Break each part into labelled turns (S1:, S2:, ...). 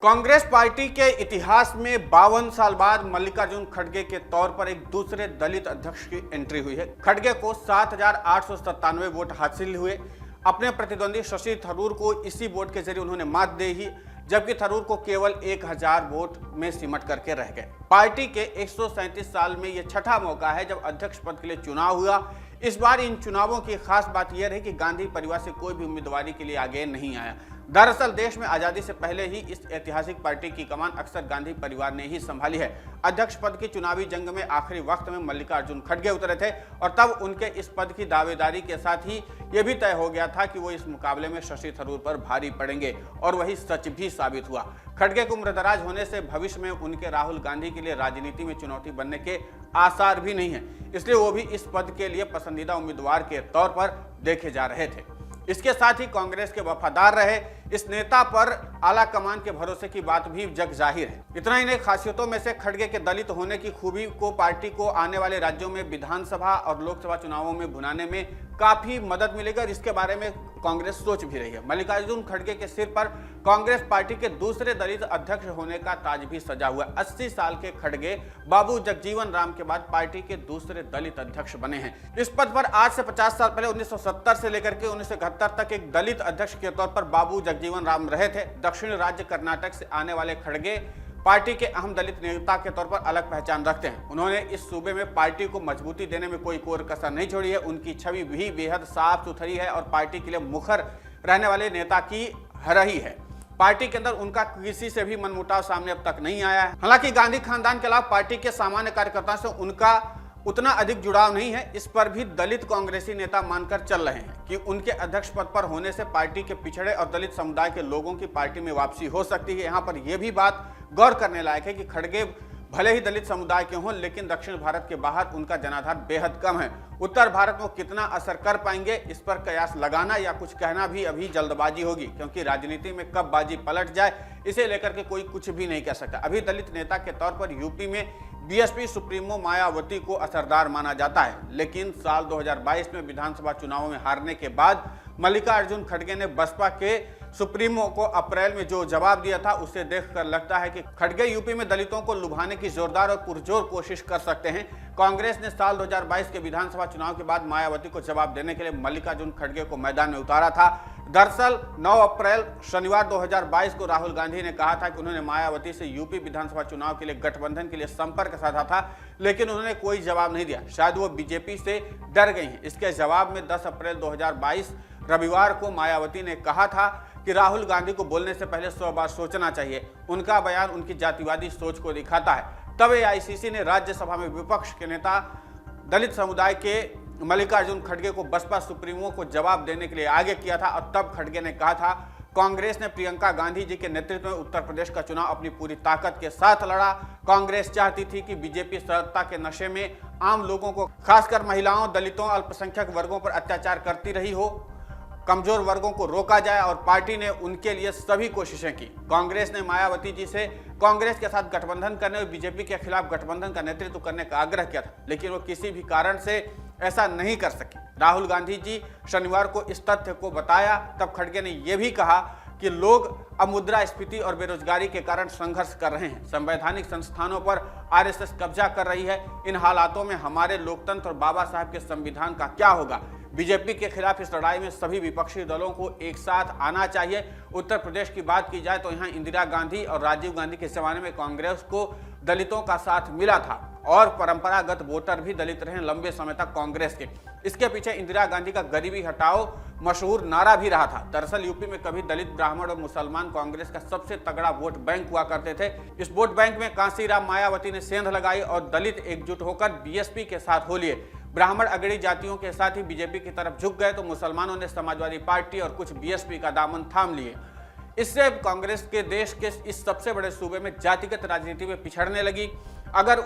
S1: Congress party के इतिहास में 52 साल बाद मल्लिकार्जुन खड़गे के तौर पर एक दूसरे दलित अध्यक्ष की एंट्री हुई है। खड़गे को 7,897 वोट हासिल हुए। अपने प्रतिद्वंदी शशि थरूर को इसी वोट के जरिए उन्होंने मात दे ही, जबकि थरूर को केवल 1000 वोट में सिमट करके रह गए। पार्टी के 137 साल में यह छठा मौका है जब अध्यक्ष पद के लिए चुनाव हुआ। इस बार इन चुनावों की खास बात यह रही कि गांधी परिवार से कोई भी उम्मीदवारी के लिए आगे नहीं आया। दरअसल देश में आजादी से पहले ही इस ऐतिहासिक पार्टी की कमान अक्सर गांधी परिवार ने ही संभाली है। अध्यक्ष पद की चुनावी जंग में आखिरी वक्त में मल्लिकार्जुन खड़गे उतरे थे और तब उनके इस पद की दावेदारी के साथ ही यह भी तय हो गया था कि वो इस मुकाबले में शशि थरूर पर भारी पड़ेंगे, और वही सच भी साबित हुआ। खड़गे को उम्रदराज होने से भविष्य में उनके राहुल गांधी के लिए राजनीति में चुनौती बनने के आसार भी नहीं है, इसलिए वो भी इस पद के लिए पसंदीदा उम्मीदवार के तौर पर देखे जा रहे थे। इसके साथ ही कांग्रेस के वफादार रहे इस नेता पर आला कमान के भरोसे की बात भी जग जाहिर है। इतना ही नहीं, खासियतों में से खड़गे के दलित होने की खूबी को पार्टी को आने वाले राज्यों में विधानसभा और लोकसभा चुनावों में भुनाने में काफी मदद मिलेगी, और इसके बारे में कांग्रेस सोच भी रही है। मल्लिकार्जुन खड़गे के सिर पर कांग्रेस पार्टी के दूसरे दलित अध्यक्ष होने का ताज भी सजा हुआ। 80 साल के खड़गे बाबू जगजीवन राम के बाद पार्टी के दूसरे दलित अध्यक्ष बने हैं। इस पद पर आज से 50 साल पहले 1970 से लेकर के 1971 तक एक दलित अध्यक्ष के तौर पर बाबू जगजीवन राम रहे थे। दक्षिण राज्य कर्नाटक से आने वाले खड़गे पार्टी के अहम दलित नेता के तौर पर अलग पहचान रखते हैं। उन्होंने इस सूबे में पार्टी को मजबूती देने में कोई कोर कसर नहीं छोड़ी है। उनकी छवि भी बेहद साफ सुथरी है और पार्टी के लिए मुखर रहने वाले नेता की हरही है। पार्टी के अंदर उनका किसी से भी मनमुटाव सामने अब तक नहीं आया है। हालांकि गांधी खानदान के अलावा पार्टी के सामान्य कार्यकर्ताओं से उनका उतना अधिक जुड़ाव नहीं है। इस पर भी दलित कांग्रेसी नेता मानकर चल रहे हैं कि उनके अध्यक्ष पद पर होने से पार्टी के पिछड़े और दलित समुदाय के लोगों की पार्टी में वापसी हो सकती है। यहाँ पर यह भी बात गौर करने लायक है कि खड़गे भले ही दलित समुदाय के हों, लेकिन दक्षिण भारत के बाहर उनका जनाधार बेहद कम है। उत्तर भारत में कितना असर कर पाएंगे, इस पर कयास लगाना या कुछ कहना भी अभी जल्दबाजी होगी, क्योंकि राजनीति में कब बाजी पलट जाए इसे लेकर के कोई कुछ भी नहीं कह सकता। अभी दलित नेता के तौर पर यूपी में बीएसपी सुप्रीमो मायावती को असरदार माना जाता है, लेकिन साल 2022 में विधानसभा चुनावों में हारने के बाद मल्लिकार्जुन खड़गे ने बसपा के सुप्रीमो को अप्रैल में जो जवाब दिया था, उसे देखकर लगता है कि खड़गे यूपी में दलितों को लुभाने की जोरदार और पुरजोर कोशिश कर सकते हैं। कांग्रेस ने साल 2022 के विधानसभा चुनाव के बाद मायावती को जवाब देने के लिए मल्लिकार्जुन खड़गे को मैदान में उतारा था। दरअसल 9 अप्रैल शनिवार 2022 को राहुल गांधी ने कहा था कि उन्होंने मायावती से यूपी विधानसभा चुनाव के लिए गठबंधन के लिए संपर्क साधा था, लेकिन उन्होंने कोई जवाब नहीं दिया। शायद वो बीजेपी से डर गई हैं। इसके जवाब में 10 अप्रैल 2022 रविवार को मायावती ने कहा था कि राहुल गांधी को बोलने से पहले 100 बार सोचना चाहिए। उनका बयान उनकी जातिवादी सोच को दिखाता है। तब एआईसीसी ने राज्यसभा में विपक्ष के नेता दलित समुदाय के मल्लिकार्जुन खड़गे को बसपा सुप्रीमो को जवाब देने के लिए आगे किया था, और तब खड़गे ने कहा था कांग्रेस ने प्रियंका गांधी जी के नेतृत्व में उत्तर प्रदेश का चुनाव अपनी पूरी ताकत के साथ लड़ा। कांग्रेस चाहती थी कि बीजेपी सत्ता के नशे में आम लोगों को, खासकर महिलाओं, दलितों, अल्पसंख्यक वर्गों पर अत्याचार करती रही हो। कमजोर वर्गों को रोका जाए, और पार्टी ने उनके लिए सभी कोशिशें की। कांग्रेस ने मायावती जी से कांग्रेस के साथ गठबंधन करने और बीजेपी के खिलाफ गठबंधन का नेतृत्व करने का आग्रह किया था, लेकिन वो किसी भी कारण से ऐसा नहीं कर सकी। राहुल गांधी जी शनिवार को इस तथ्य को बताया, तब खड़गे ने यह भी कहा कि लोग अब मुद्रास्फीति और बेरोजगारी के कारण संघर्ष कर रहे हैं। संवैधानिक संस्थानों पर आरएसएस कब्जा कर रही है। इन हालातों में हमारे लोकतंत्र और बाबा साहब के संविधान का क्या होगा? बीजेपी के खिलाफ इस लड़ाई में सभी विपक्षी दलों को एक साथ आना चाहिए। उत्तर प्रदेश की बात की जाए तो यहाँ इंदिरा गांधी और राजीव गांधी के जमाने में कांग्रेस को दलितों का साथ मिला था, और परंपरागत वोटर भी दलित रहे लंबे समय तक कांग्रेस के। इसके पीछे इंदिरा गांधी का गरीबी हटाओ मशहूर नारा भी रहा था। दरअसल यूपी में कभी दलित, ब्राह्मण और मुसलमान कांग्रेस का सबसे तगड़ा वोट बैंक हुआ करते थे। इस वोट बैंक में कांसीराम मायावती ने सेंध लगाई और दलित एकजुट होकर बीएसपी के साथ हो लिए। ब्राह्मण अगड़ी जातियों के साथ ही बीजेपी की तरफ झुक गए तो मुसलमानों ने समाजवादी पार्टी और कुछ बीएसपी का दामन थाम लिए। इससे कांग्रेस के देश के इस सबसे बड़े सूबे में जातिगत राजनीति में पिछड़ने लगी। अगर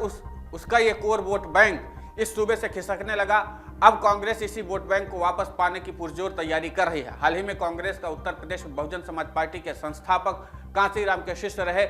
S1: उसका ये कोर वोट बैंक इस सूबे से खिसकने लगा। अब कांग्रेस इसी वोट बैंक को वापस पाने की पुरजोर तैयारी कर रही है। हाल ही में कांग्रेस का उत्तर प्रदेश में बहुजन समाज पार्टी के संस्थापक कांसीराम के शिष्य रहे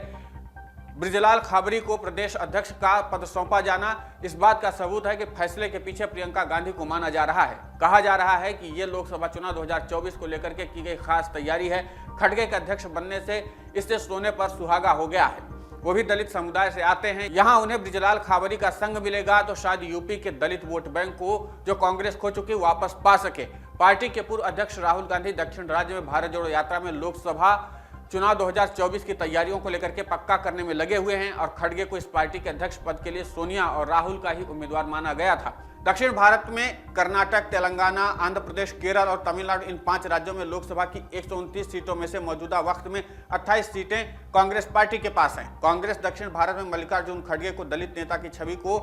S1: ब्रिजलाल खाबरी को प्रदेश अध्यक्ष का पद सौंपा जाना इस बात का सबूत है कि फैसले के पीछे प्रियंका गांधी को माना जा रहा है। कहा जा रहा है कि ये लोकसभा चुनाव 2024 को लेकर के की गई खास तैयारी है। खड़गे के अध्यक्ष बनने से इससे सोने पर सुहागा हो गया है। वो भी दलित समुदाय से आते हैं। यहाँ उन्हें ब्रिजलाल खाबरी का संग मिलेगा तो शायद यूपी के दलित वोट बैंक को जो कांग्रेस खो चुकी वापस पा सके। पार्टी के पूर्व अध्यक्ष राहुल गांधी दक्षिण राज्य में भारत जोड़ो यात्रा में लोकसभा चुनाव 2024 की तैयारियों को लेकर के पक्का करने में लगे हुए हैं और खड़गे को इस पार्टी के अध्यक्ष पद के लिए सोनिया और राहुल का ही उम्मीदवार माना गया था। दक्षिण भारत में कर्नाटक, तेलंगाना, आंध्र प्रदेश, केरल और तमिलनाडु इन 5 राज्यों में लोकसभा की 129 सीटों में से मौजूदा वक्त में 28 सीटें कांग्रेस पार्टी के पास हैं। कांग्रेस दक्षिण भारत में मल्लिकार्जुन खड़गे को दलित नेता की छवि को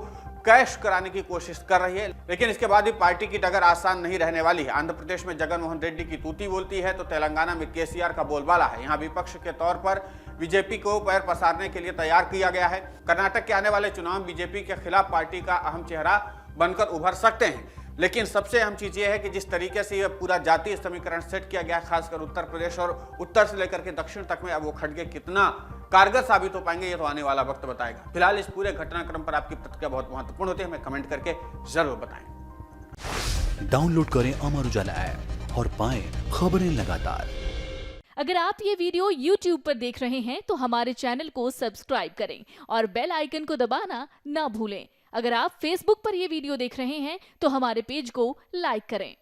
S1: कैश कराने की कोशिश कर रही है, लेकिन इसके बाद भी पार्टी की डगर आसान नहीं रहने वाली है। आंध्र प्रदेश में जगन मोहन रेड्डी की तूती बोलती है तो तेलंगाना में केसीआर का बोलबाला है। यहाँ विपक्ष के तौर पर बीजेपी को पैर पसारने के लिए तैयार किया गया है। कर्नाटक के आने वाले चुनाव बीजेपी के खिलाफ पार्टी का अहम चेहरा बनकर उभर सकते हैं। लेकिन सबसे अहम चीज यह है कि जिस तरीके से यह पूरा जातीय समीकरण सेट किया गया, खासकर उत्तर प्रदेश और उत्तर से लेकर के दक्षिण तक में, अब वो खड़गे कितना कारगर साबित हो पाएंगे ये तो आने वाला वक्त बताएगा। फिलहाल इस पूरे घटनाक्रम पर आपकी प्रतिक्रिया बहुत महत्वपूर्ण होती है, हमें कमेंट करके जरूर बताएं।
S2: डाउनलोड करें अमर उजाला ऐप और पाएं खबरें लगातार।
S3: अगर आप ये वीडियो YouTube पर देख रहे हैं तो हमारे चैनल को सब्सक्राइब करें और बेल आइकन को दबाना ना भूलें। अगर आप Facebook पर ये वीडियो देख रहे हैं तो हमारे पेज को लाइक करें।